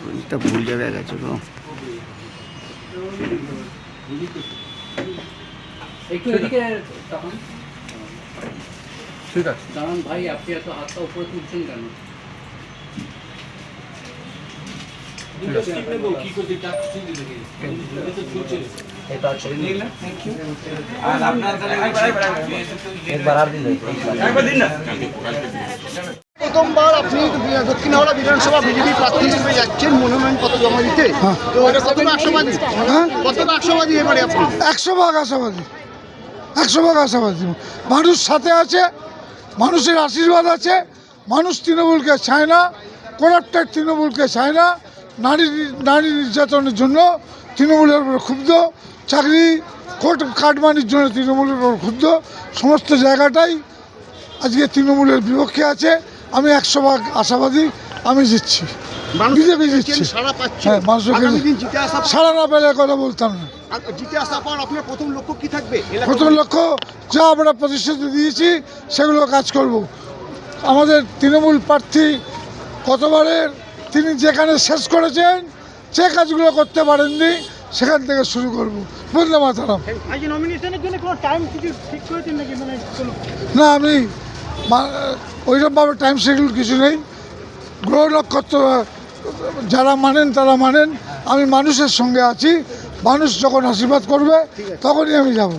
রঞ্জিতা ভুল জায়গায় গেছে তো। একটু এদিকে তখন ঠিক আছে। দাঁড়ান ভাই, আপনি এত হাতটা উপরে তুলছেন কেন? প্রথমবার আপনি দক্ষিণ হাওড়া বিধানসভা বিজেপি প্রার্থী হিসেবে যাচ্ছেন মনোনয়নপত্র জমা দিতে, তো কতটা আশাবাদী? কতটা আশাবাদী এবারে আপনি? 100% আশাবাদী, 100% আশাবাদী। মানুষ সাথে আছে, মানুষের আশীর্বাদ আছে। মানুষ তৃণমূলকে চায় না, করাপ্টেড তৃণমূলকে চায় না। নারী নির্যাতনের জন্য তৃণমূলের উপর ক্ষুব্ধ, চাকরি কাটমানির জন্য তৃণমূলের উপর ক্ষুব্ধ। সমস্ত জায়গাটাই আজকে তৃণমূলের বিপক্ষে আছে। আমি 100% আশাবাদী, আমি জিতছি, বিজেপি জিতছি। হ্যাঁ, মানুষকে সারা না পেলে কথা বলতাম না। জিতে আসার পর আপনার প্রথম লক্ষ্য কি থাকবে? প্রথম লক্ষ্য যা আমরা প্রতিশ্রুতি দিয়েছি সেগুলো কাজ করব। আমাদের তৃণমূল প্রার্থী গতবারের তিনি যেখানে শেষ করেছেন সে কাজগুলো করতে পারেননি, সেখান থেকে শুরু করব। বন্দে মাতরম। না, আমি ওইরকমভাবে টাইম শিডিউল কিছু নেই। গ্রহ নক্ষত্র যারা মানেন তারা মানেন, আমি মানুষের সঙ্গে আছি। মানুষ যখন আশীর্বাদ করবে তখনই আমি যাব।